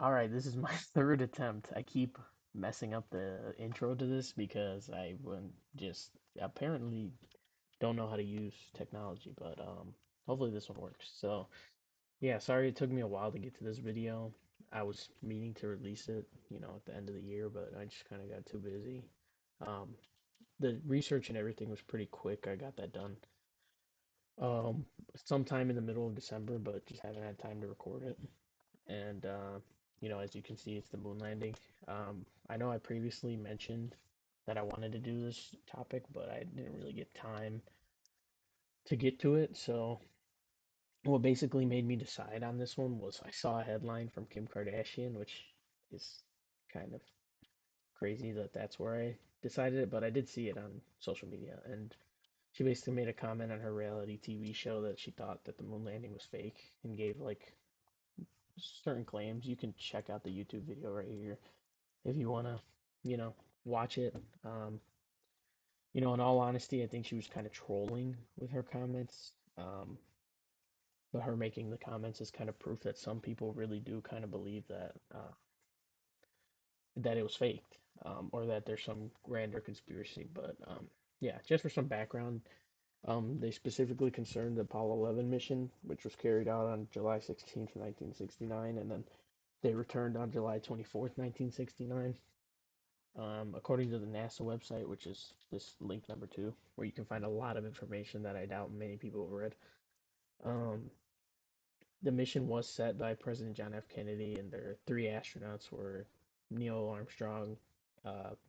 All right, this is my third attempt. I keep messing up the intro to this because I wouldn't just apparently don't know how to use technology, but hopefully this one works. So, yeah, sorry it took me a while to get to this video. I was meaning to release it, at the end of the year, but I just kind of got too busy. Um, the research and everything was pretty quick. I got that done um sometime in the middle of December, but just haven't had time to record it. And as you can see, it's the moon landing. I know I previously mentioned that I wanted to do this topic, but I didn't really get time to get to it. So what basically made me decide on this one was I saw a headline from Kim Kardashian, which is kind of crazy that that's where I decided it, but I did see it on social media, and she basically made a comment on her reality TV show that she thought that the moon landing was fake and gave like certain claims. You can check out the YouTube video right here if you want to, you know, watch it. Um, in all honesty, I think she was kind of trolling with her comments. But her making the comments is kind of proof that some people really do kind of believe that it was faked, or that there's some grander conspiracy. But yeah, just for some background, they specifically concerned the Apollo 11 mission, which was carried out on July 16th, 1969, and then they returned on July 24th, 1969. According to the NASA website, which is this link number two, where you can find a lot of information that I doubt many people have read. Um, the mission was set by President John F. Kennedy, and their three astronauts were Neil Armstrong,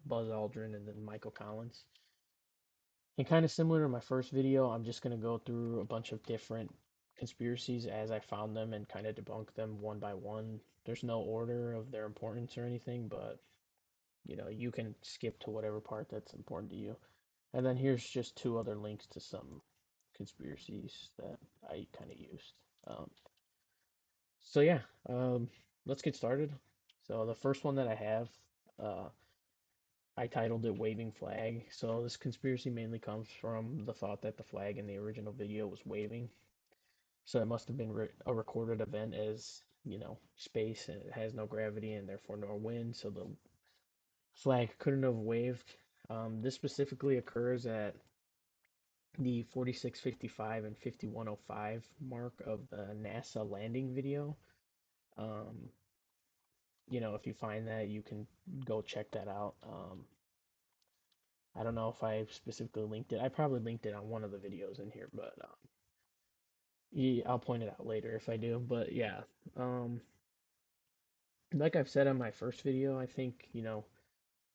Buzz Aldrin, and then Michael Collins. And kind of similar to my first video, I'm just going to go through a bunch of different conspiracies as I found them and kind of debunk them one by one. There's no order of their importance or anything, but you can skip to whatever part that's important to you. And then here's just two other links to some conspiracies that I kind of used. Um, so yeah, let's get started. So the first one that I have, uh, I titled it "Waving Flag." So this conspiracy mainly comes from the thought that the flag in the original video was waving. So it must have been a recorded event, as space and it has no gravity and therefore no wind. So the flag couldn't have waved. This specifically occurs at the 46:55 and 51:05 mark of the NASA landing video. Um, if you find that, you can go check that out. I don't know if I specifically linked it. I probably linked it on one of the videos in here, but yeah, I'll point it out later if I do. But yeah, um, like I've said on my first video, I think,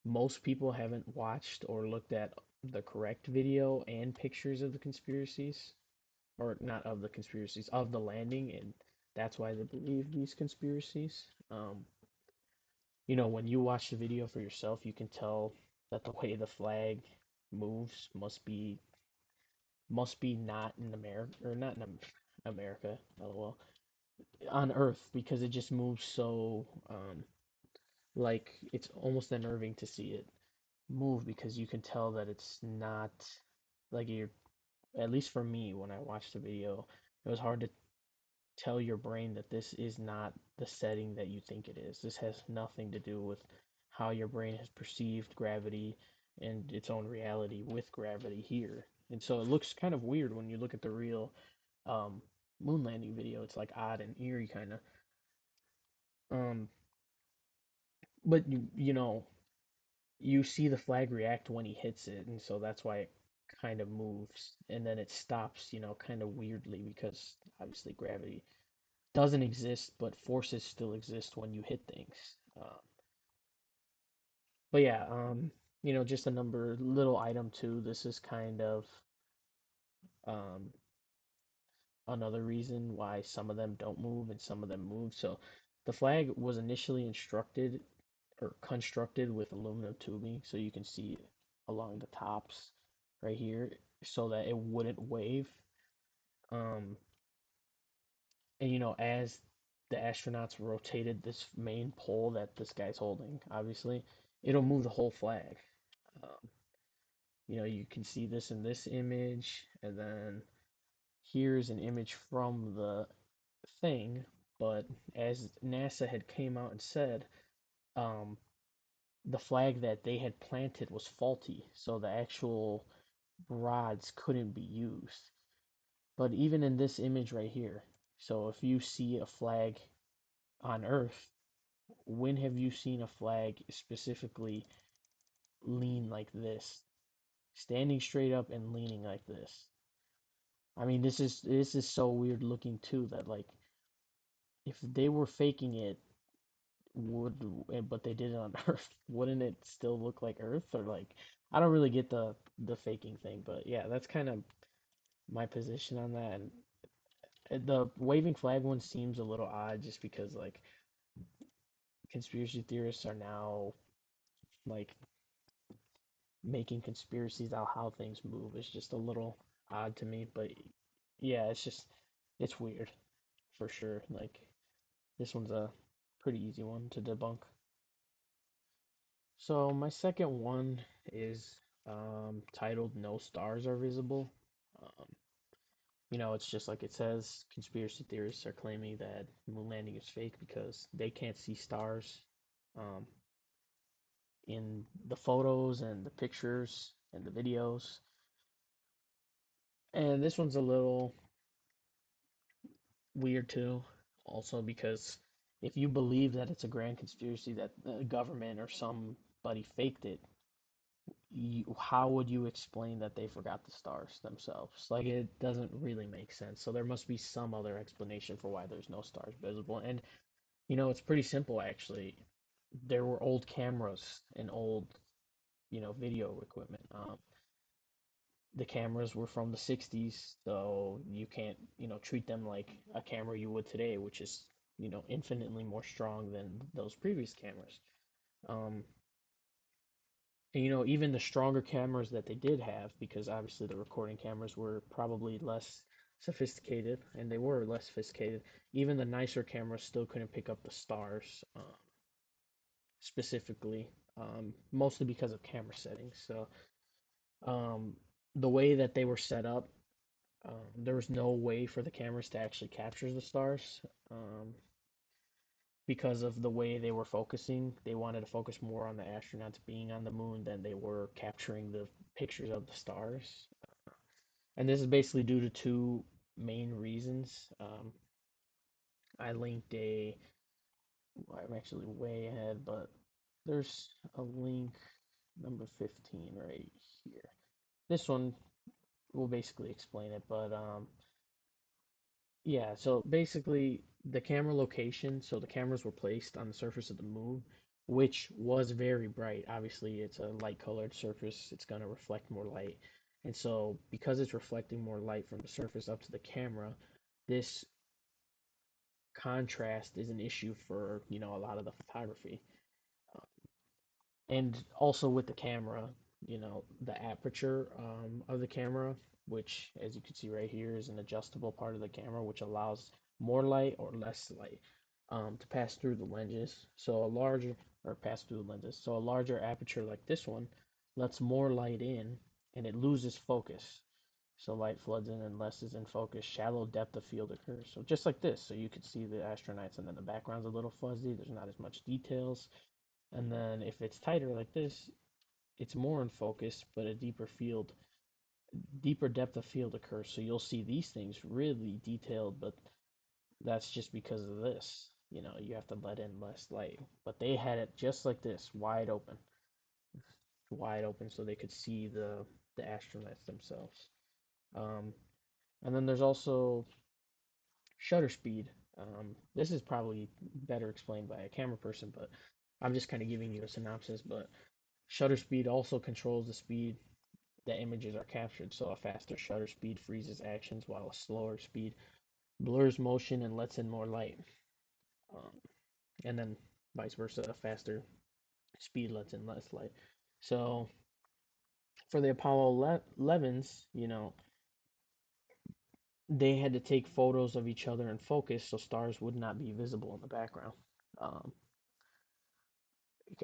most people haven't watched or looked at the correct video and pictures of the conspiracies, or not of the conspiracies, of the landing, and that's why they believe these conspiracies. When you watch the video for yourself, you can tell that the way the flag moves must be not in America, or not in America, lol, on Earth, because it just moves so like it's almost unnerving to see it move, because you can tell that it's not like you're, at least for me when I watched the video, it was hard to tell your brain that this is not the setting that you think it is. This has nothing to do with how your brain has perceived gravity and its own reality with gravity here. And so it looks kind of weird when you look at the real um, moon landing video. It's like odd and eerie kind of. Um, but you see the flag react when he hits it, and so that's why it kind of moves, and then it stops, kind of weirdly, because obviously gravity doesn't exist, but forces still exist when you hit things. But yeah, just a number little item too. This is kind of um, another reason why some of them don't move and some of them move. So the flag was initially instructed or constructed with aluminum tubing, so you can see along the tops right here, so that it wouldn't wave. Um, and as the astronauts rotated this main pole that this guy's holding, obviously, it'll move the whole flag. Um, you can see this in this image, and then here's an image from the thing. But as NASA had came out and said, um, the flag that they had planted was faulty, so the actual rods couldn't be used. But even in this image right here, so if you see a flag on Earth, when have you seen a flag specifically lean like this, standing straight up and leaning like this? I mean, this is so weird looking too that like if they were faking it, but they did it on Earth, wouldn't it still look like Earth? Or like I don't really get the faking thing, but yeah, that's kind of my position on that. And the waving flag one seems a little odd just because like conspiracy theorists are now like making conspiracies out how things move is just a little odd to me. But yeah, it's weird for sure. Like this one's a pretty easy one to debunk. So my second one is titled "No Stars Are Visible." Um, it's just like it says. Conspiracy theorists are claiming that moon landing is fake because they can't see stars um, in the photos and the pictures and the videos. And this one's a little weird too, also because if you believe that it's a grand conspiracy that the government or somebody faked it, how would you explain that they forgot the stars themselves? Like it doesn't really make sense. So there must be some other explanation for why there's no stars visible. And it's pretty simple actually. There were old cameras and old, video equipment. The cameras were from the 60s, so you can't, treat them like a camera you would today, which is, infinitely more strong than those previous cameras. Um, and, even the stronger cameras that they did have, because obviously the recording cameras were probably less sophisticated, and they were less sophisticated, even the nicer cameras still couldn't pick up the stars, specifically, mostly because of camera settings. So, um, the way that they were set up, there was no way for the cameras to actually capture the stars, because of the way they were focusing. They wanted to focus more on the astronauts being on the moon than they were capturing the pictures of the stars. And this is basically due to two main reasons. I linked I'm actually way ahead, but there's a link number 15 right here. This one will basically explain it, but yeah, so basically the camera location, so the cameras were placed on the surface of the moon, which was very bright. Obviously, it's a light colored surface, it's going to reflect more light. And so because it's reflecting more light from the surface up to the camera, this contrast is an issue for, a lot of the photography. And also with the camera, the aperture of the camera, which as you can see right here is an adjustable part of the camera, which allows more light or less light to pass through the lenses. So a larger, or pass through the lenses. So a larger aperture like this one lets more light in and it loses focus. So light floods in and less is in focus. Shallow depth of field occurs. So just like this, so you can see the astronauts and then the background's a little fuzzy. There's not as much details. And then if it's tighter like this, it's more in focus, but a deeper depth of field occurs. So you'll see these things really detailed, but that's just because of this. You have to let in less light. But they had it just like this, wide open, so they could see the astronauts themselves. Um, and then there's also shutter speed. This is probably better explained by a camera person, but I'm just kind of giving you a synopsis. But shutter speed also controls the speed that images are captured, so a faster shutter speed freezes actions while a slower speed blurs motion and lets in more light. Um, and then vice versa, a faster speed lets in less light. So for the Apollo 11s, they had to take photos of each other in focus so stars would not be visible in the background. Um,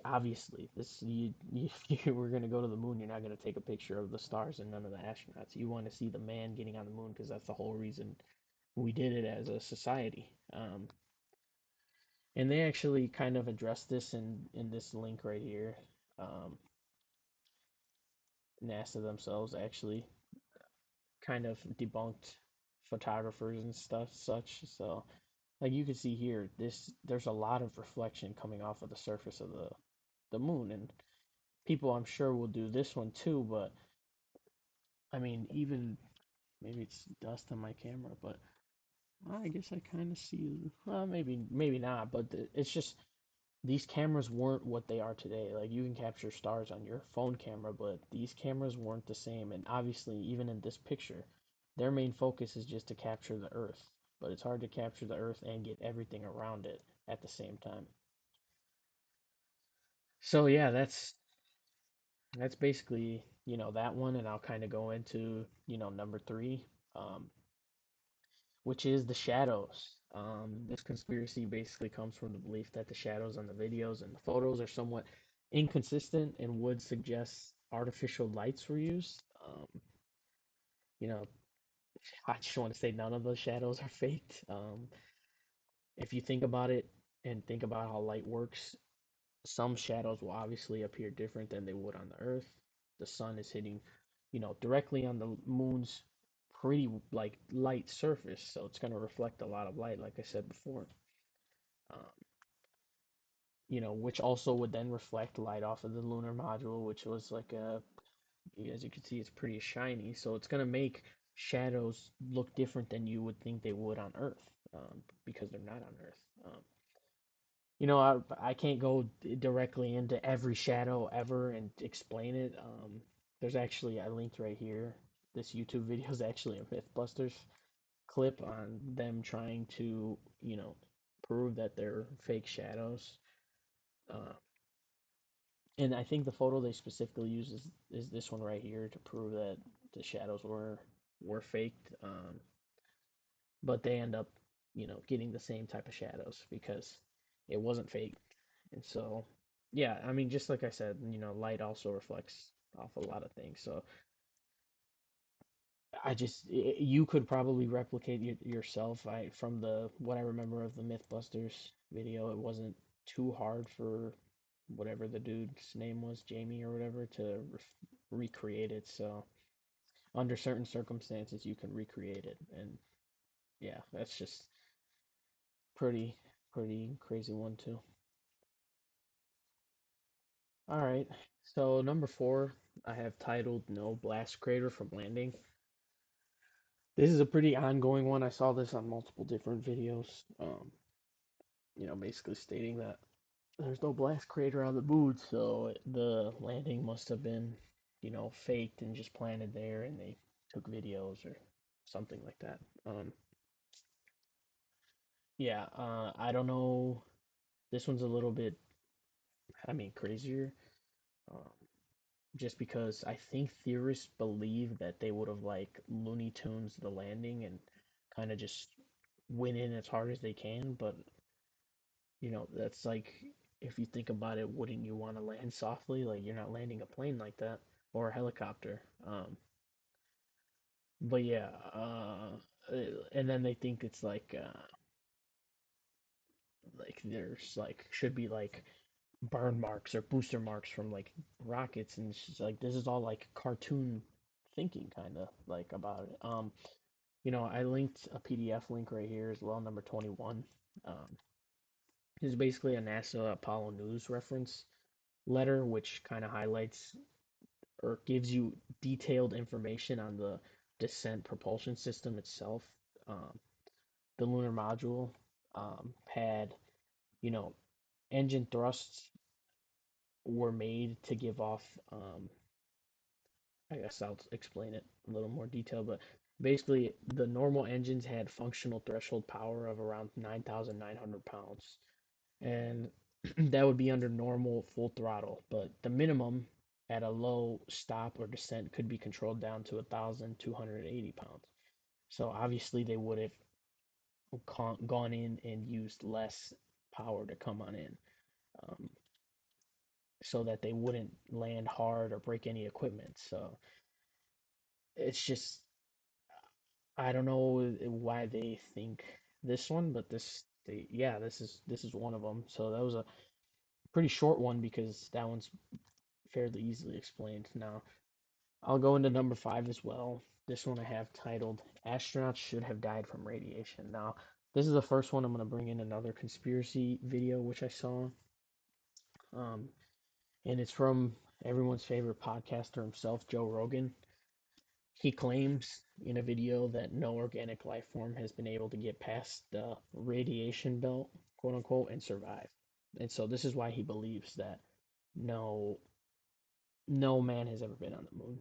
Obviously, this if you were going to go to the moon, you're not going to take a picture of the stars and none of the astronauts. You want to see the man getting on the moon because that's the whole reason we did it as a society. And they actually kind of address this in this link right here. Um, NASA themselves actually kind of debunked photographers and stuff such. So like you can see here, there's a lot of reflection coming off of the surface of the moon, and people I'm sure will do this one too. But I mean, even maybe it's dust on my camera, but I guess I kind of see. Well, maybe not, but it's just these cameras weren't what they are today. Like you can capture stars on your phone camera, but these cameras weren't the same. And obviously, even in this picture, their main focus is just to capture the Earth. But it's hard to capture the Earth and get everything around it at the same time. So yeah, that's basically, that one, and I'll kind of go into, number three, um, which is the shadows. This conspiracy basically comes from the belief that the shadows on the videos and the photos are somewhat inconsistent and would suggest artificial lights were used. You know, I just want to say none of those shadows are faked. If you think about it and think about how light works, some shadows will obviously appear different than they would on the Earth. The sun is hitting, directly on the moon's pretty like light surface, so it's going to reflect a lot of light, like I said before. Um, which also would then reflect light off of the lunar module, which was like as you can see, it's pretty shiny, so it's going to make shadows look different than you would think they would on Earth, because they're not on Earth. I can't go directly into every shadow ever and explain it. There's actually, I linked right here. This YouTube video is actually a Mythbusters clip on them trying to, prove that they're fake shadows. Uh, and I think the photo they specifically use is this one right here to prove that the shadows were faked. But they end up, getting the same type of shadows because it wasn't fake. And so, yeah, I mean, just like I said, light also reflects off a lot of things. So you could probably replicate yourself. From the what I remember of the MythBusters video, it wasn't too hard for whatever the dude's name was, Jamie or whatever, to recreate it. So under certain circumstances, you can recreate it. And yeah, that's just pretty, pretty crazy one too. All right. So number four, I have titled "No Blast Crater from Landing." This is a pretty ongoing one. I saw this on multiple different videos. Basically stating that there's no blast crater on the moon, so the landing must have been, faked and just planted there, and they took videos or something like that. Yeah. I don't know. This one's a little bit, I mean, crazier. Um, just because I think theorists believe that they would have like Looney Tunes the landing and kind of just went in as hard as they can, but that's like if you think about it, wouldn't you want to land softly? Like you're not landing a plane like that or a helicopter. But yeah, and then they think it's like there's like should be like burn marks or booster marks from like rockets, and it's just like this is all like cartoon thinking kind of like about it. I linked a PDF link right here as well, number 21. This is basically a NASA Apollo News reference letter, which kind of highlights or gives you detailed information on the descent propulsion system itself. Um, the lunar module had, you know, engine thrusts were made to give off. I guess I'll explain it a little more detail, but basically, the normal engines had functional threshold power of around 9,900 pounds, and that would be under normal full throttle. But the minimum at a low stop or descent could be controlled down to 1,280 pounds. So obviously, they would have gone in and used less power to come on in, um, so that they wouldn't land hard or break any equipment. So it's just I don't know why they think this one, but this. Yeah, this is one of them. So that was a pretty short one because that one's fairly easily explained. Now, I'll go into number five as well. This one I have titled Astronauts Should Have Died from Radiation. Now, this is the first one I'm going to bring in another conspiracy video which I saw. Um, and it's from everyone's favorite podcaster himself, Joe Rogan. He claims in a video that no organic life form has been able to get past the radiation belt, quote unquote, and survive. And so this is why he believes that no no man has ever been on the moon.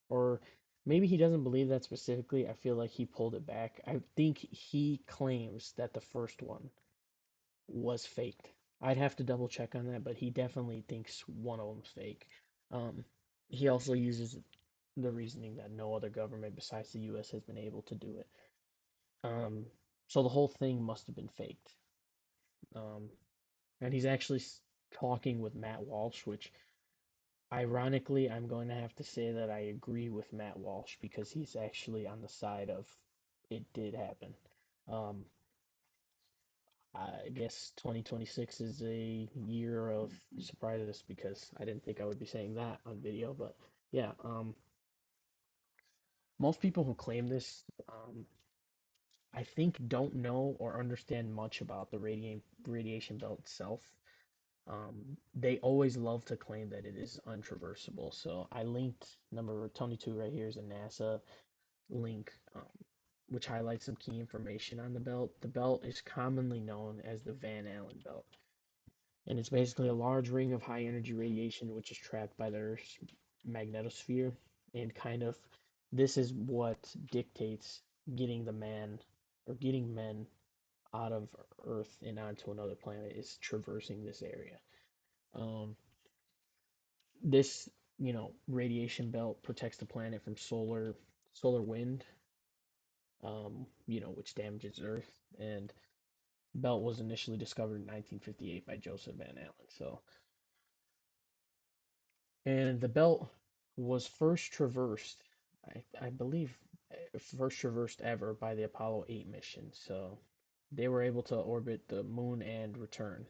Or maybe he doesn't believe that specifically. I feel like he pulled it back. I think he claims that the first one was faked. I'd have to double check on that, but he definitely thinks one of them's fake. Um, he also uses the reasoning that no other government besides the US has been able to do it. Um, so the whole thing must have been faked. Um, and he's actually talking with Matt Walsh, which ironically, I'm going to have to say that I agree with Matt Walsh because he's actually on the side of it did happen. Um, I guess 2026 is a year of surprises because I didn't think I would be saying that on video, but yeah, most people who claim this, I think, don't know or understand much about the radiation belt itself. They always love to claim that it is untraversable. So I linked number 22 right here is a NASA link, which highlights some key information on the belt. The belt is commonly known as the Van Allen belt, and it's basically a large ring of high energy radiation which is trapped by the Earth's magnetosphere. And kind of this is what dictates getting the man or getting men out of Earth and onto another planet is traversing this area. Um, this, radiation belt protects the planet from solar wind, which damages Earth. And the belt was initially discovered in 1958 by Joseph Van Allen. So, and the belt was first traversed, I believe, first traversed ever by the Apollo 8 mission. So they were able to orbit the moon and return.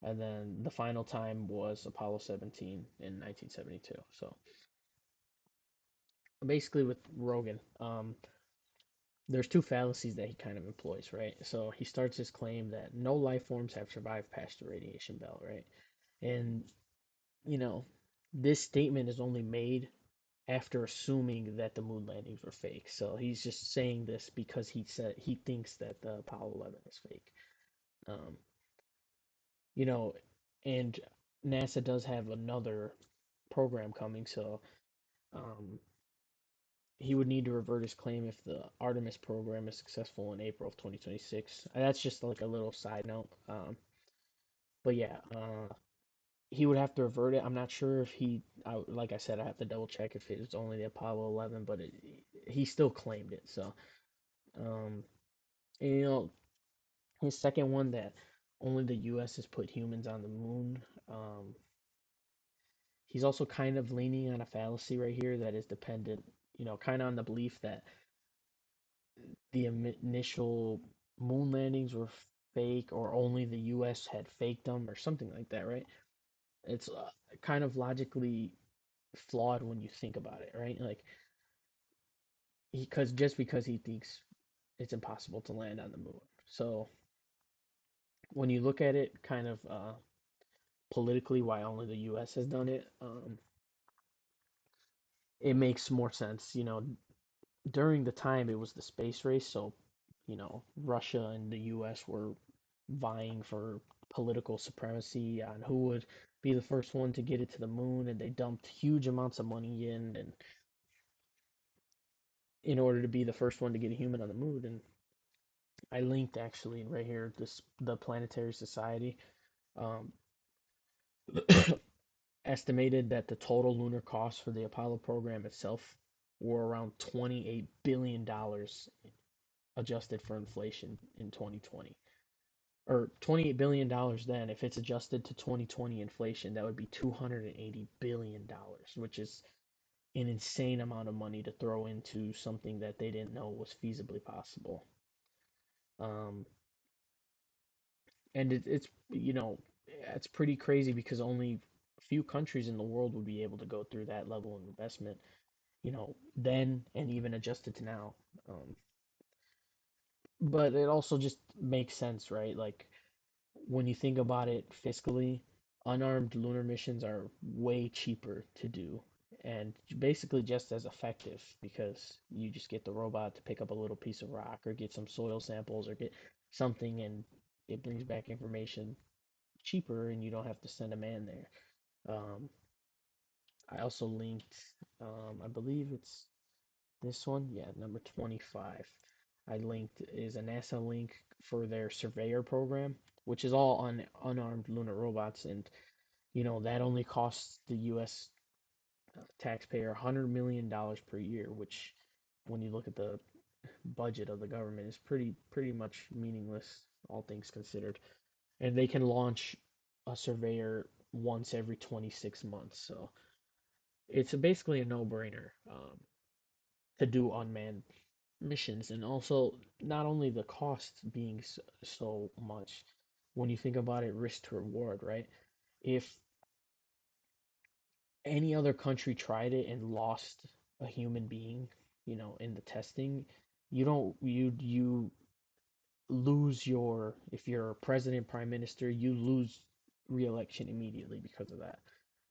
And then the final time was Apollo 17 in 1972. So basically, with Rogan, there's two fallacies that he kind of employs, right? So he starts his claim that no life forms have survived past the radiation belt, right? And, you know, this statement is only made after assuming that the moon landings were fake. So he's just saying this because he said he thinks that the Apollo 11 is fake. Um, you know, and NASA does have another program coming, so um, he would need to revert his claim if the Artemis program is successful in April of 2026. That's just like a little side note. But yeah, he would have to revert it. I'm not sure if like I said, I have to double check if it was only the Apollo 11, but he still claimed it. So, um, and, his second one that only the U.S. has put humans on the moon. He's also kind of leaning on a fallacy right here that is dependent, kind of on the belief that the initial moon landings were fake or only the US had faked them or something like that, right? It's kind of logically flawed when you think about it, right? Like because he thinks it's impossible to land on the moon. So when you look at it kind of politically why only the US has done it, it makes more sense. During the time it was the space race, so Russia and the US were vying for political supremacy on who would be the first one to get it to the moon, and they dumped huge amounts of money in order to be the first one to get a human on the moon. And I linked actually right here the Planetary Society um, estimated that the total lunar costs for the Apollo program itself were around $28 billion adjusted for inflation in 2020. Or $28 billion then, if it's adjusted to 2020 inflation, that would be $280 billion, which is an insane amount of money to throw into something that they didn't know was feasibly possible. Um, And it's it's pretty crazy because only a few countries in the world would be able to go through that level of investment, then and even adjusted to now. Um, but it also just makes sense, right? Like when you think about it fiscally, unarmed lunar missions are way cheaper to do and basically just as effective because you just get the robot to pick up a little piece of rock or get some soil samples or get something and it brings back information cheaper and you don't have to send a man there. Um, I also linked, I believe it's this one, yeah, number 25. I linked is a NASA link for their Surveyor program, which is all on unarmed lunar robots, and that only costs the U.S. Taxpayer $100 million per year, which, when you look at the budget of the government, is pretty much meaningless, all things considered. And they can launch a Surveyor once every 26 months, so it's basically a no-brainer to do unmanned missions, and also not only the cost being so much, when you think about it, risk to reward, right? If any other country tried it and lost a human being, in the testing, you lose your if you're a president, prime minister, you lose re-election immediately because of that.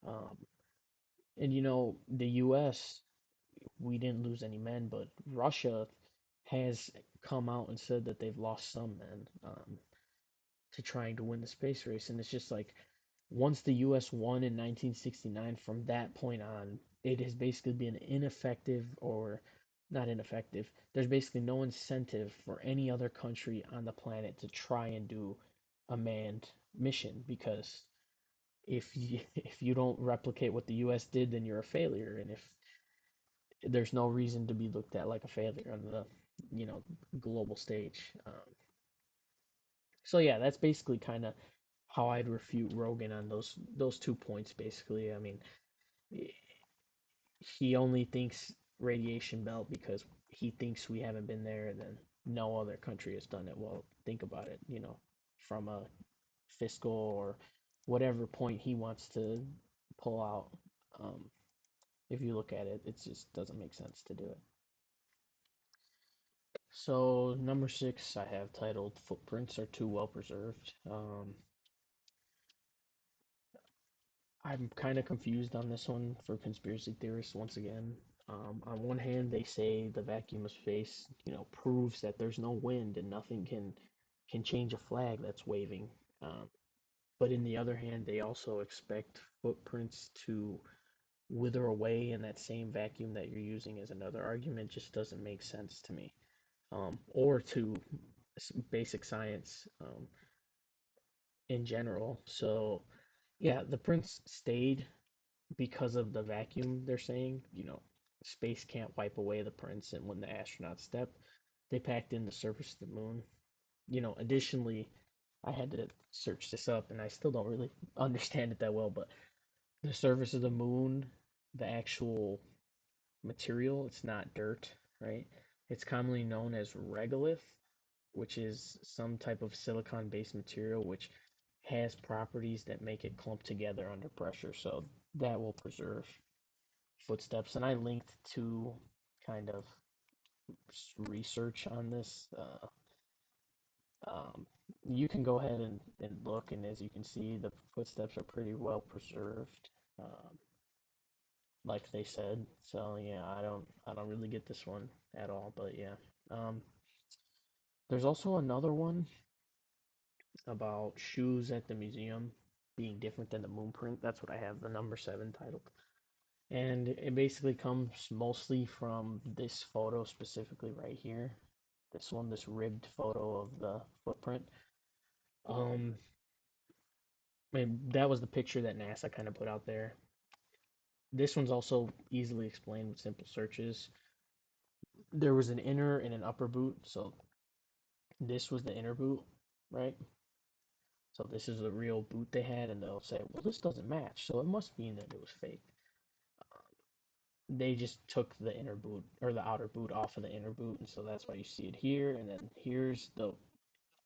Um, and the U.S., we didn't lose any men, but Russia has come out and said that they've lost some men to trying to win the space race. And it's just like once the US won in 1969, from that point on, it has basically been ineffective or not ineffective. There's basically no incentive for any other country on the planet to try and do a manned mission because if you don't replicate what the US did, then you're a failure. And if there's no reason to be looked at like a failure on the you know global stage. So yeah, that's basically kind of how I'd refute Rogan on those 2 points. Basically, I mean, he only thinks radiation belt because he thinks we haven't been there, and then no other country has done it. Well, think about it, from a fiscal or whatever point he wants to pull out. Um, if you look at it, it just doesn't make sense to do it. So number 6, I have titled "Footprints Are Too Well Preserved." I'm kind of confused on this one for conspiracy theorists once again. On one hand, they say the vacuum of space, proves that there's no wind and nothing can change a flag that's waving. Um, but in the other hand, they also expect footprints to wither away in that same vacuum that you're using as another argument. Just doesn't make sense to me. Or to basic science in general. So yeah, the prints stayed because of the vacuum, they're saying. Space can't wipe away the prints, and when the astronauts stepped, they packed in the surface of the moon. Additionally, I had to search this up, and I still don't really understand it that well, but the surface of the moon, the actual material, it's not dirt, right? It's commonly known as regolith, which is some type of silicon-based material which has properties that make it clump together under pressure, so that will preserve footsteps. And I linked to kind of research on this. You can go ahead and look, and as you can see, the footsteps are pretty well preserved, um, like they said. So yeah, I don't really get this one at all, but yeah. Um, there's also another one about shoes at the museum being different than the moon print. That's what I have the number 7 titled. And it basically comes mostly from this photo specifically right here. This one, this ribbed photo of the footprint. Um, and that was the picture that NASA kind of put out there. This one's also easily explained with simple searches. There was an inner and an upper boot, so this was the inner boot, right? So this is the real boot they had, and they'll say, well, this doesn't match, so it must mean that it was fake. They just took the inner boot or the outer boot off of the inner boot, and so that's why you see it here, and then here's the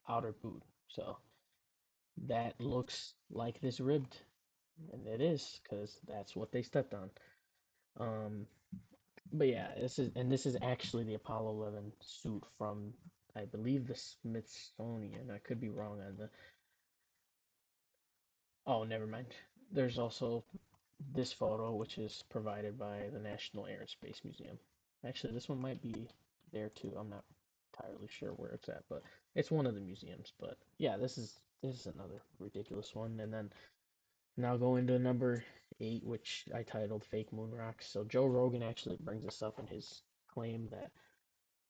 outer boot. So that looks like this ribbed, and it is because that's what they stepped on. Um, but yeah, this is actually the Apollo 11 suit from, I believe, the Smithsonian. I could be wrong on the. Oh, never mind. There's also this photo, which is provided by the National Air and Space Museum. Actually, this one might be there too. I'm not entirely sure where it's at, but it's one of the museums. But yeah, this is another ridiculous one. And then now going to number 8, which I titled "Fake Moon Rocks." So Joe Rogan actually brings this up in his claim that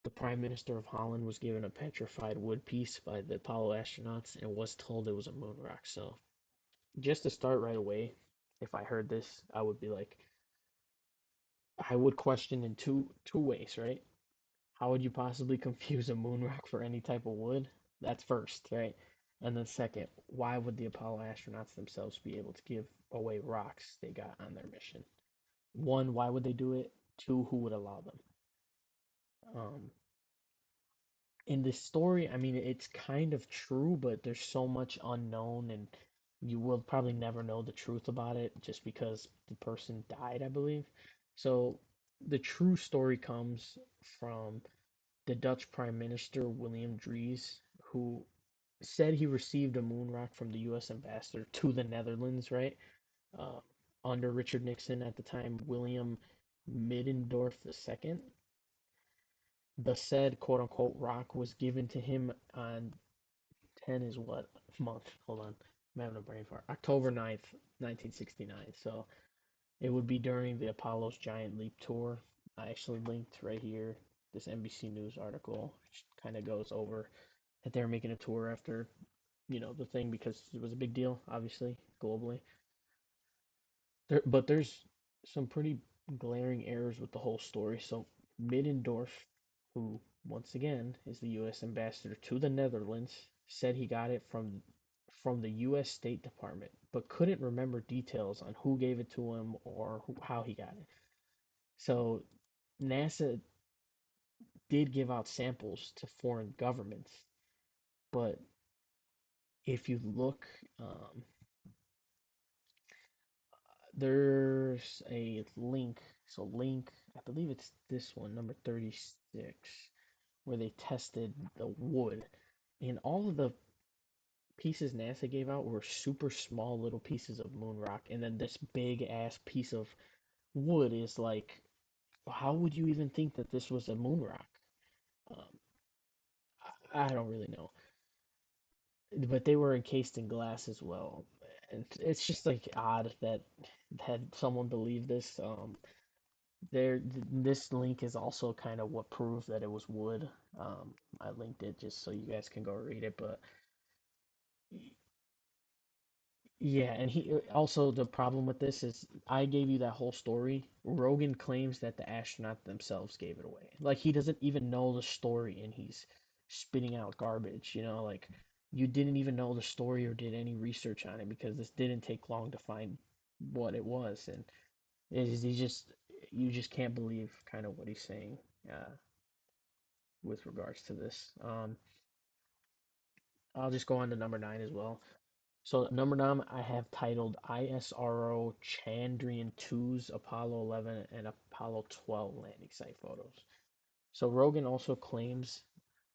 the Prime Minister of Holland was given a petrified wood piece by the Apollo astronauts and was told it was a moon rock. So just to start right away, if I heard this, I would be like, I would question in two ways, right? How would you possibly confuse a moon rock for any type of wood? That's first, right? And then second, why would the Apollo astronauts themselves be able to give away rocks they got on their mission? One, why would they do it? Two, who would allow them? Um, in this story, I mean, it's kind of true, but there's so much unknown, and you will probably never know the truth about it just because the person died, I believe. So the true story comes from the Dutch Prime Minister William Dries, who said he received a moon rock from the U.S. ambassador to the Netherlands, right? Uh, Under Richard Nixon at the time, William Middendorf II. The said quote unquote rock was given to him on 10 is what month? Hold on. I'm having a brain fart. October 9th, 1969. So it would be during the Apollo's Giant Leap tour. I actually linked right here this NBC News article, which kind of goes over that they're making a tour after, the thing because it was a big deal, obviously, globally. But there's some pretty glaring errors with the whole story. So Middendorf, who once again is the U.S. ambassador to the Netherlands, said he got it from the U.S. State Department, but couldn't remember details on who gave it to him or how he got it. So NASA did give out samples to foreign governments, but if you look, um, there's a link. So link, I believe it's this one, number 36, where they tested the wood, and all of the pieces NASA gave out were super small little pieces of moon rock, and then this big ass piece of wood is like, how would you even think that this was a moon rock? Um, I don't really know, but they were encased in glass as well, and it's just like odd that had someone believe this. This link is also kind of what proves that it was wood. I linked it just so you guys can go read it, but yeah, and he also the problem with this is I gave you that whole story. Rogan claims that the astronaut themselves gave it away. Like he doesn't even know the story and he's spitting out garbage, like you didn't even know the story or did any research on it because this didn't take long to find what it was and he just you just can't believe kind of what he's saying with regards to this. I'll just go on to number 9 as well. So number 9, I have titled ISRO Chandrayaan 2's Apollo 11 and Apollo 12 landing site photos. So Rogan also claims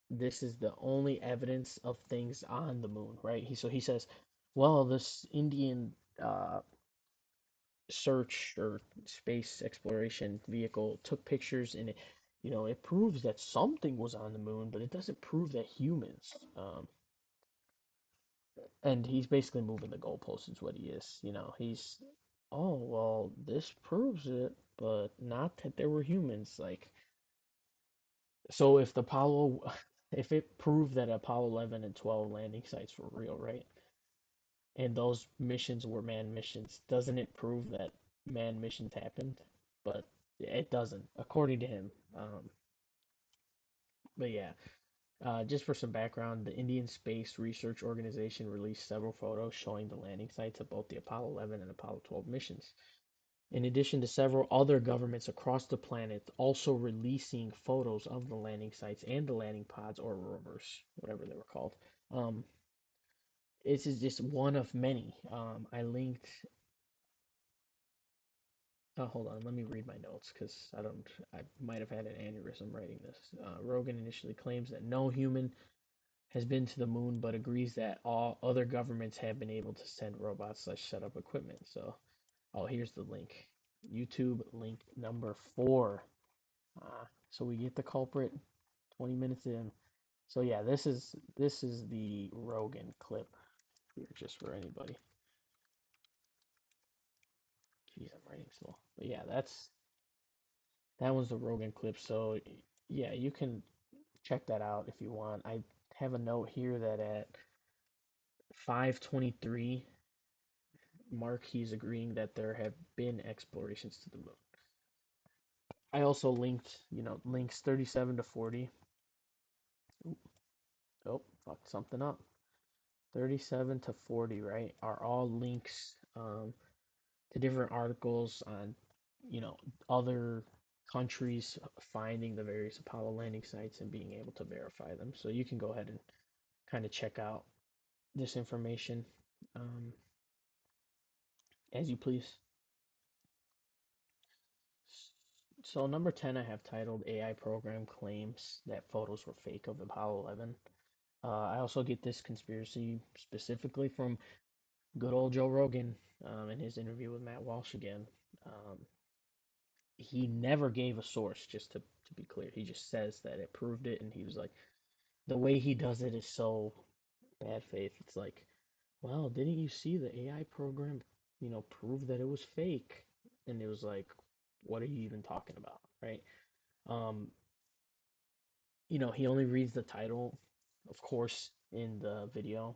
this is the only evidence of things on the moon, right? He says, well, this Indian search or space exploration vehicle took pictures and it proves that something was on the moon, but it doesn't prove that humans. And he's basically moving the goalposts is what he is. He's, oh, well, this proves it, but not that there were humans. Like, so if the Apollo, if it proved that Apollo 11 and 12 landing sites were real, right? And those missions were manned missions, doesn't it prove that manned missions happened? But it doesn't, according to him. But yeah, just for some background, the Indian Space Research Organization released several photos showing the landing sites of both the Apollo 11 and Apollo 12 missions. In addition to several other governments across the planet also releasing photos of the landing sites and the landing pods or rovers, whatever they were called. Um, this is just one of many. I linked. Oh, hold on, let me read my notes because I don't. I might have had an aneurysm writing this. Rogan initially claims that no human has been to the moon, but agrees that all other governments have been able to send robots slash set up equipment. So, oh, here's the link. YouTube link number 4. So we get the culprit 20 minutes in. So yeah, this is the Rogan clip here, just for anybody. Jeez, I'm writing slow. But yeah, that was the Rogan clip. So yeah, you can check that out if you want. I have a note here that at 5:23 mark, he's agreeing that there have been explorations to the moon. I also linked, links 37 to 40. Oh, fucked something up. 37 to 40, right, are all links to different articles on, you know, other countries finding the various Apollo landing sites and being able to verify them. So you can go ahead and kind of check out this information um, as you please. So number 10, I have titled AI program claims that photos were fake of Apollo 11. I also get this conspiracy specifically from good old Joe Rogan in his interview with Matt Walsh again. Um, he never gave a source, just to be clear. He just says that it proved it, and he was like, the way he does it is so bad faith. It's like, well, didn't you see the AI program, prove that it was fake? And it was like, what are you even talking about, right? Um, he only reads the title, of course, in the video.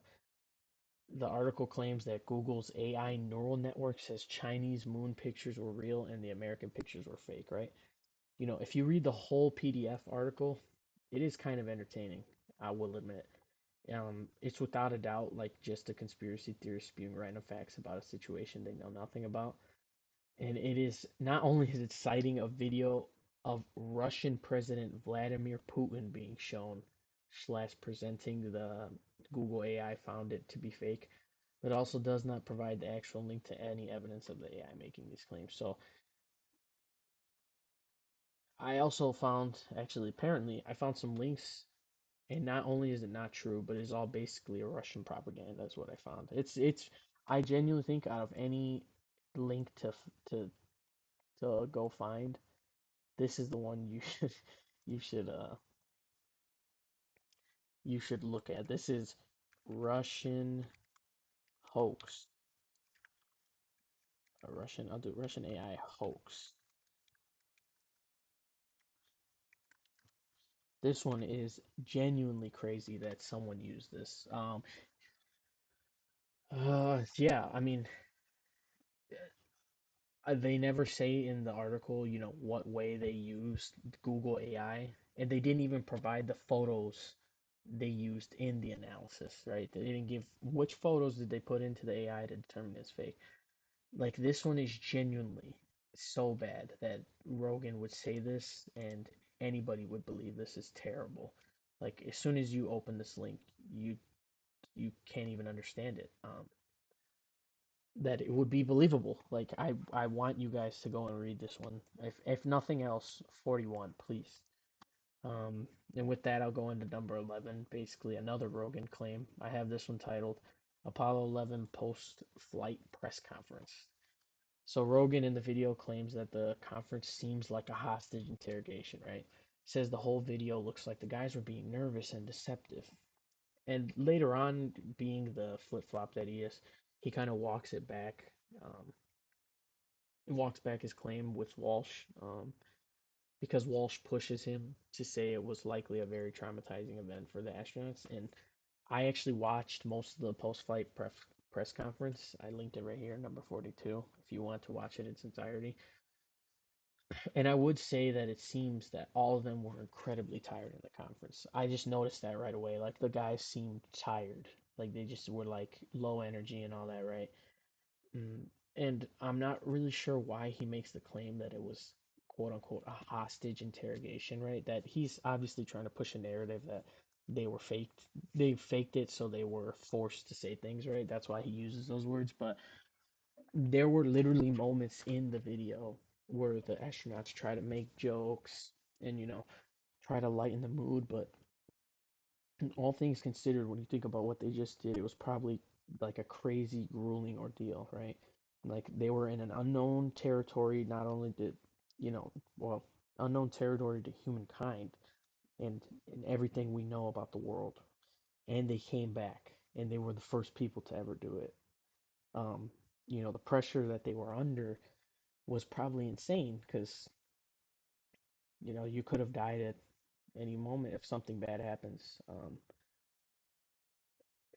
The article claims that Google's AI neural network says Chinese moon pictures were real and the American pictures were fake, right? If you read the whole PDF article, it is kind of entertaining, I will admit. It's without a doubt like just a conspiracy theorist spewing random facts about a situation they know nothing about. And it is not only is it citing a video of Russian President Vladimir Putin being shown slash presenting the Google AI found it to be fake, but also does not provide the actual link to any evidence of the AI making these claims. So I also found, actually, apparently, I found some links, and not only is it not true, but it's all basically a Russian propaganda. That's what I found. I genuinely think out of any link to go find, this is the one you should uh you should look at. This is Russian hoax, I'll do Russian AI hoax. This one is genuinely crazy that someone used this. Yeah, I mean, they never say in the article, what way they used Google AI, and they didn't even provide the photos they used in the analysis, right? They didn't give which photos did they put into the AI to determine it's fake. Like this one is genuinely so bad that Rogan would say this and anybody would believe this is terrible. Like as soon as you open this link, you can't even understand it. That it would be believable. Like I want you guys to go and read this one. If nothing else, 41, please. And with that, I'll go into number 11, basically another Rogan claim. I have this one titled Apollo 11 Post-Flight Press Conference. So Rogan in the video claims that the conference seems like a hostage interrogation, right? Says the whole video looks like the guys were being nervous and deceptive. And later on, being the flip-flop that he is, he kind of um, walks back his claim with Walsh, because Walsh pushes him to say it was likely a very traumatizing event for the astronauts. And I actually watched most of the post-flight press conference. I linked it right here, number 42, if you want to watch it in its entirety. And I would say that it seems that all of them were incredibly tired in the conference. I just noticed that right away. Like the guys seemed tired. Like they just were like low energy and all that, right? Mm. And I'm not really sure why he makes the claim that it was quote unquote a hostage interrogation, right? That he's obviously trying to push a narrative that they were faked. They faked it, so they were forced to say things, right? That's why he uses those words. But there were literally moments in the video where the astronauts try to make jokes and, try to lighten the mood. But all things considered, when you think about what they just did, it was probably like a crazy, grueling ordeal, right? Like they were in an unknown territory, not only did, you know, well, unknown territory to humankind and everything we know about the world. And they came back and they were the first people to ever do it. Um, the pressure that they were under was probably insane because, you could have died at any moment if something bad happens.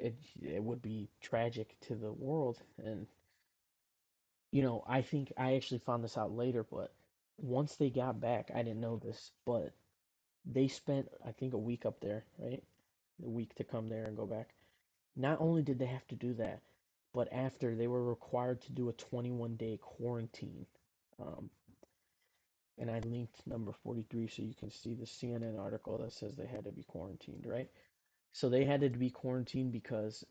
It would be tragic to the world. And, I think I actually found this out later, but once they got back, I didn't know this, but they spent, I think, a week up there, right? A week to come there and go back. Not only did they have to do that, but after they were required to do a 21-day quarantine. Um, and I linked number 43 so you can see the CNN article that says they had to be quarantined, right? So they had to be quarantined because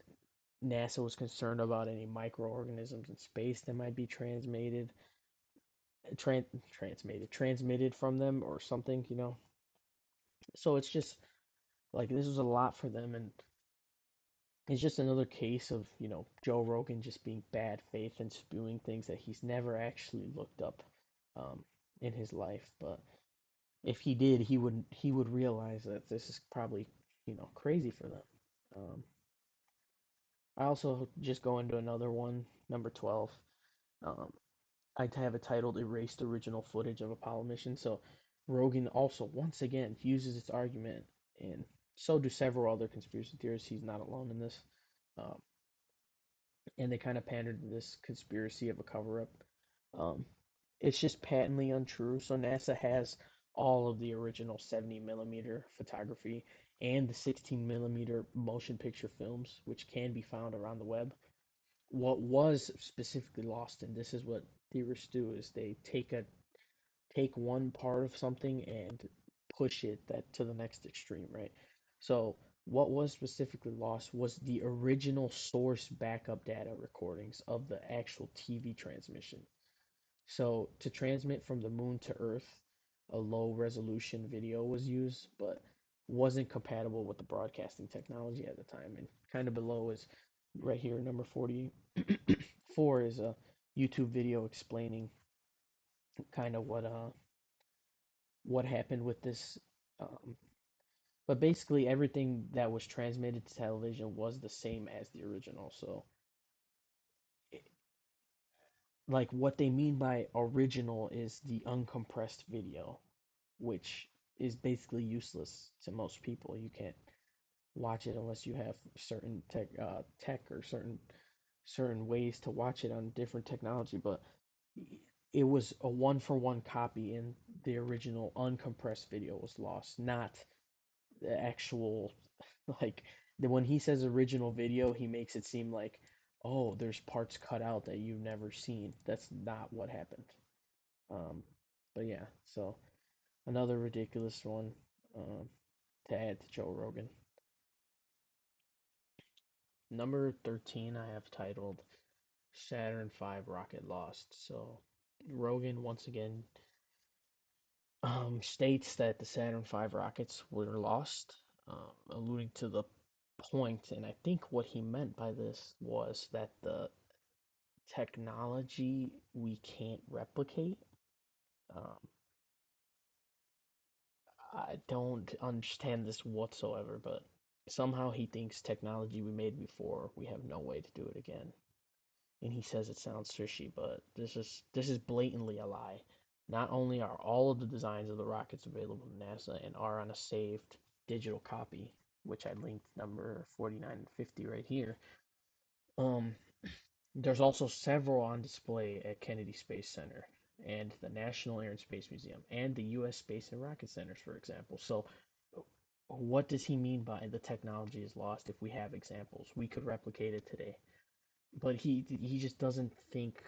NASA was concerned about any microorganisms in space that might be transmitted from them or something. So it's just like this was a lot for them, and it's just another case of, Joe Rogan just being bad faith and spewing things that he's never actually looked up um, in his life. But if he did, he would realize that this is probably, crazy for them. Um, I also just go into another one, number 12. Um, I have it titled "Erased Original Footage of Apollo Mission." So Rogan also once again uses its argument, and so do several other conspiracy theorists. He's not alone in this. Um, and they kind of pandered to this conspiracy of a cover up. Um, it's just patently untrue. So NASA has all of the original 70 millimeter photography and the 16 millimeter motion picture films, which can be found around the web. What was specifically lost, and this is what theorists do, is they take one part of something and push it that to the next extreme, right? So what was specifically lost was the original source backup data recordings of the actual TV transmission. So to transmit from the moon to Earth, a low resolution video was used, but wasn't compatible with the broadcasting technology at the time. And kind of below is right here, number 44 is a YouTube video explaining kind of what happened with this. Um, but basically, everything that was transmitted to television was the same as the original. So, like, what they mean by original is the uncompressed video, which is basically useless to most people. You can't watch it unless you have certain tech or certain ways to watch it on different technology. But it was a one for one copy, and the original uncompressed video was lost, not the actual like when he says original video, he makes it seem like, oh, there's parts cut out that you've never seen. That's not what happened. Um, but yeah, so another ridiculous one to add to Joe Rogan. Number 13, I have titled Saturn V rocket lost. So Rogan once again states that the Saturn V rockets were lost, alluding to the point, and I think what he meant by this was that the technology we can't replicate. Um, I don't understand this whatsoever, but somehow he thinks technology we made before, we have no way to do it again. And he says it sounds fishy, but this is blatantly a lie. Not only are all of the designs of the rockets available to NASA and are on a saved digital copy, which I linked number 49 and 50 right here. Um, there's also several on display at Kennedy Space Center and the National Air and Space Museum and the U.S. Space and Rocket Centers, for example. So, what does he mean by the technology is lost if we have examples? We could replicate it today. But he just doesn't think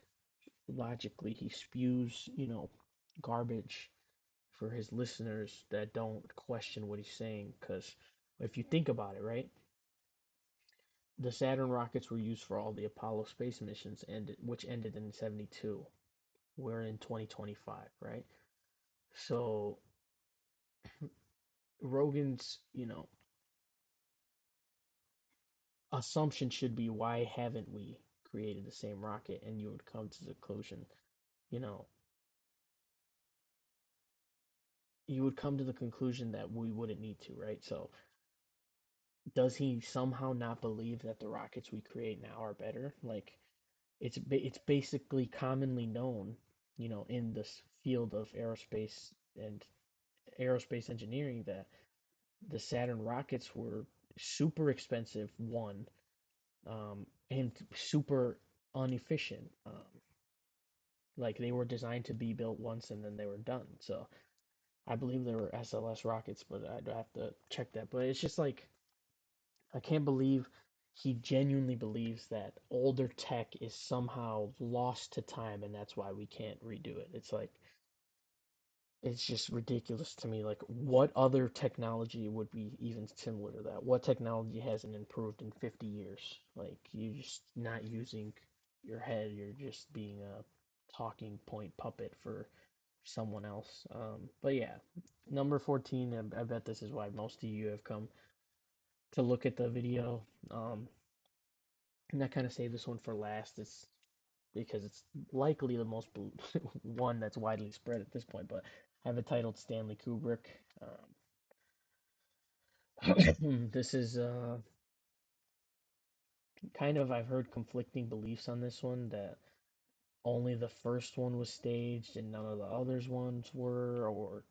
logically. He spews, garbage for his listeners that don't question what he's saying because If you think about it, right, the Saturn rockets were used for all the Apollo space missions, which ended in 72. We're in 2025, right? So Rogan's, assumption should be, why haven't we created the same rocket? And you would come to the conclusion, you know, you would come to the conclusion that we wouldn't need to, right? So does he somehow not believe that the rockets we create now are better? Like, it's basically commonly known, in this field of aerospace and aerospace engineering, that the Saturn rockets were super expensive, one, and super inefficient. Like, they were designed to be built once and then they were done. So I believe they were SLS rockets, but I'd have to check that. But it's just like, I can't believe he genuinely believes that older tech is somehow lost to time and that's why we can't redo it. It's like, it's just ridiculous to me. Like, what other technology would be even similar to that? What technology hasn't improved in 50 years? Like, you're just not using your head, you're just being a talking point puppet for someone else. But yeah, number 14, I bet this is why most of you have come to look at the video. And I kind of saved this one for last. It's because it's likely the most one that's widely spread at this point. But I have it titled Stanley Kubrick. This is kind of, I've heard conflicting beliefs on this one, that only the first one was staged and none of the others ones were, or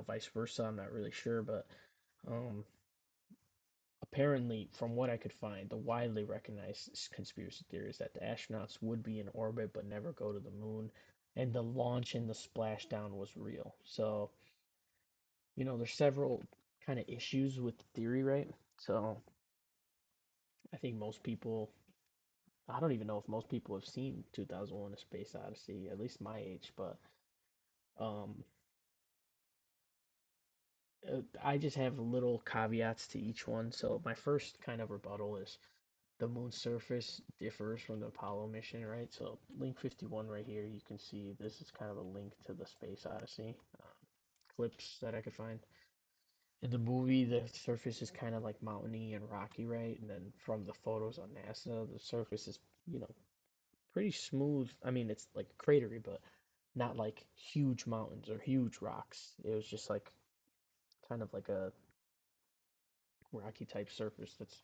vice versa. I'm not really sure, but um, apparently, from what I could find, the widely recognized conspiracy theory is that the astronauts would be in orbit but never go to the moon, and the launch and the splashdown was real. So, there's several kind of issues with the theory, right? So, I think most people, I don't even know if most people have seen 2001: A Space Odyssey, at least my age, but um, I just have little caveats to each one. So, my first kind of rebuttal is, the moon's surface differs from the Apollo mission, right? So, link 51 right here, you can see this is kind of a link to the Space Odyssey clips that I could find. In the movie, the surface is kind of like mountainy and rocky, right? And then from the photos on NASA, the surface is, pretty smooth. I mean, it's like cratery, but not like huge mountains or huge rocks. It was just like kind of like a rocky type surface that's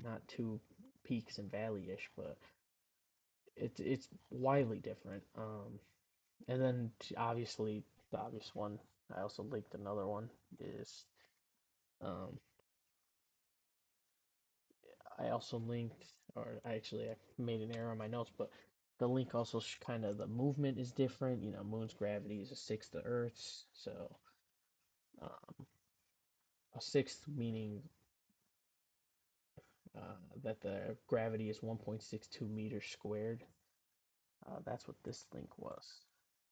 not too peaks and valley-ish, but it's widely different. And then obviously the obvious one, I also linked another one, is um, I also linked, or actually I made an error on my notes, but the link also kind of, the movement is different. Moon's gravity is a sixth of Earth's, so um, a sixth meaning that the gravity is 1.62 meters squared. That's what this link was,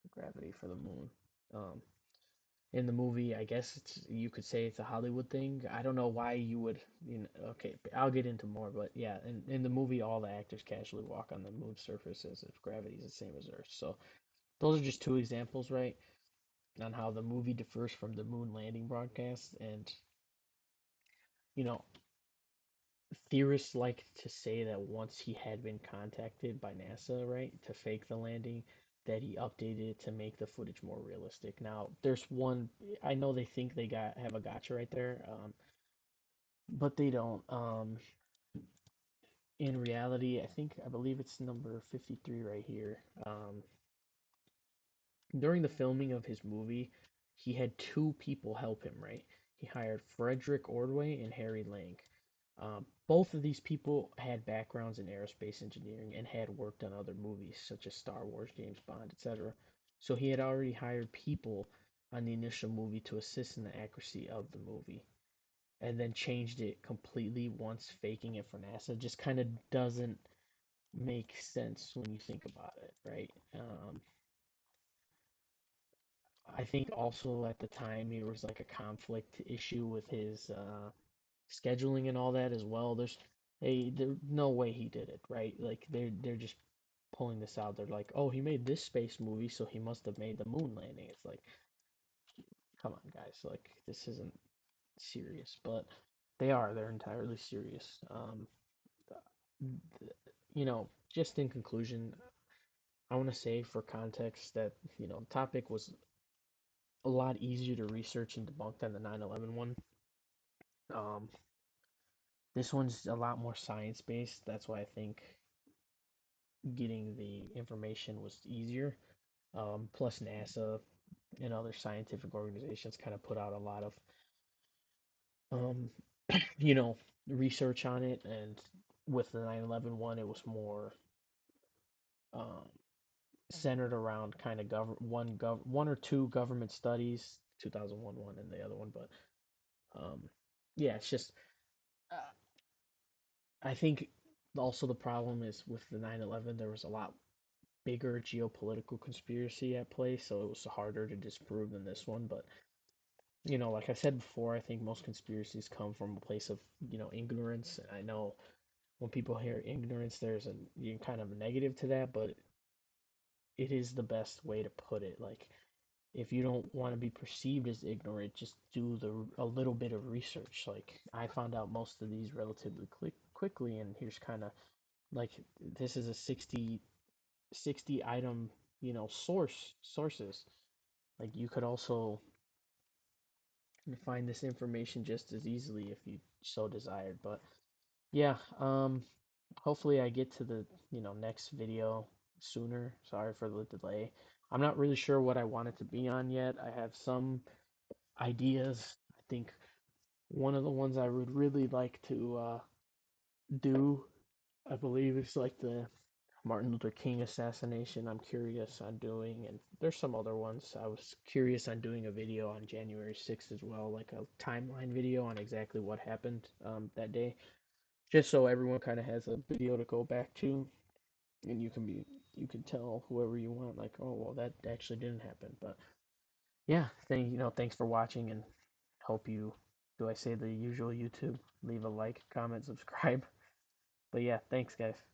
the gravity for the moon. Um, in the movie, I guess you could say it's a Hollywood thing. I don't know why you would, okay, I'll get into more, but yeah, in the movie, all the actors casually walk on the moon's surface as if gravity is the same as Earth. So those are just two examples, right, on how the movie differs from the moon landing broadcast. And, you know, theorists like to say that once he had been contacted by NASA, right, to fake the landing, that he updated it to make the footage more realistic. Now, there's one, I know they think they have a gotcha right there, but they don't. In reality, I believe it's number 53 right here. During the filming of his movie, he had two people help him, right? He hired Frederick Ordway and Harry Lang. Both of these people had backgrounds in aerospace engineering and had worked on other movies such as Star Wars, James Bond, etc. So he had already hired people on the initial movie to assist in the accuracy of the movie, and then changed it completely once faking it for NASA. Just kind of doesn't make sense when you think about it, right? I think also at the time there was like a conflict issue with his scheduling and all that as well. There's no way he did it, right? Like they're just pulling this out. They're like, oh, he made this space movie, so he must have made the moon landing. It's like, come on, guys, like this isn't serious, but they are. They're entirely serious. Just in conclusion, I want to say for context that, the topic was a lot easier to research and debunk than the 9/11 one. Um, this one's a lot more science based. That's why I think getting the information was easier. Plus, NASA and other scientific organizations kind of put out a lot of, um, you know, research on it. And with the 9/11 one, it was more um, centered around kind of one or two government studies, 2001 one and the other one. But um, yeah, it's just uh, I think also the problem is with the 9/11, there was a lot bigger geopolitical conspiracy at play, so it was harder to disprove than this one. But like I said before, I think most conspiracies come from a place of ignorance. And I know when people hear ignorance, there's kind of a negative to that, but it is the best way to put it. Like, if you don't want to be perceived as ignorant, just do a little bit of research. Like, I found out most of these relatively quickly, and here's kind of like this is a 60 item, sources. Like, you could also find this information just as easily if you so desired. But yeah, hopefully I get to the, next video sooner. Sorry for the delay. I'm not really sure what I want it to be on yet. I have some ideas. I think one of the ones I would really like to do, I believe, is like the Martin Luther King assassination. I'm curious on doing, and there's some other ones. I was curious on doing a video on January 6th as well, like a timeline video on exactly what happened that day, just so everyone kind of has a video to go back to, and you can tell whoever you want, like, oh well, that actually didn't happen. But yeah, thanks for watching, and hope you, do I say the usual YouTube, leave a like, comment, subscribe. But yeah, thanks guys.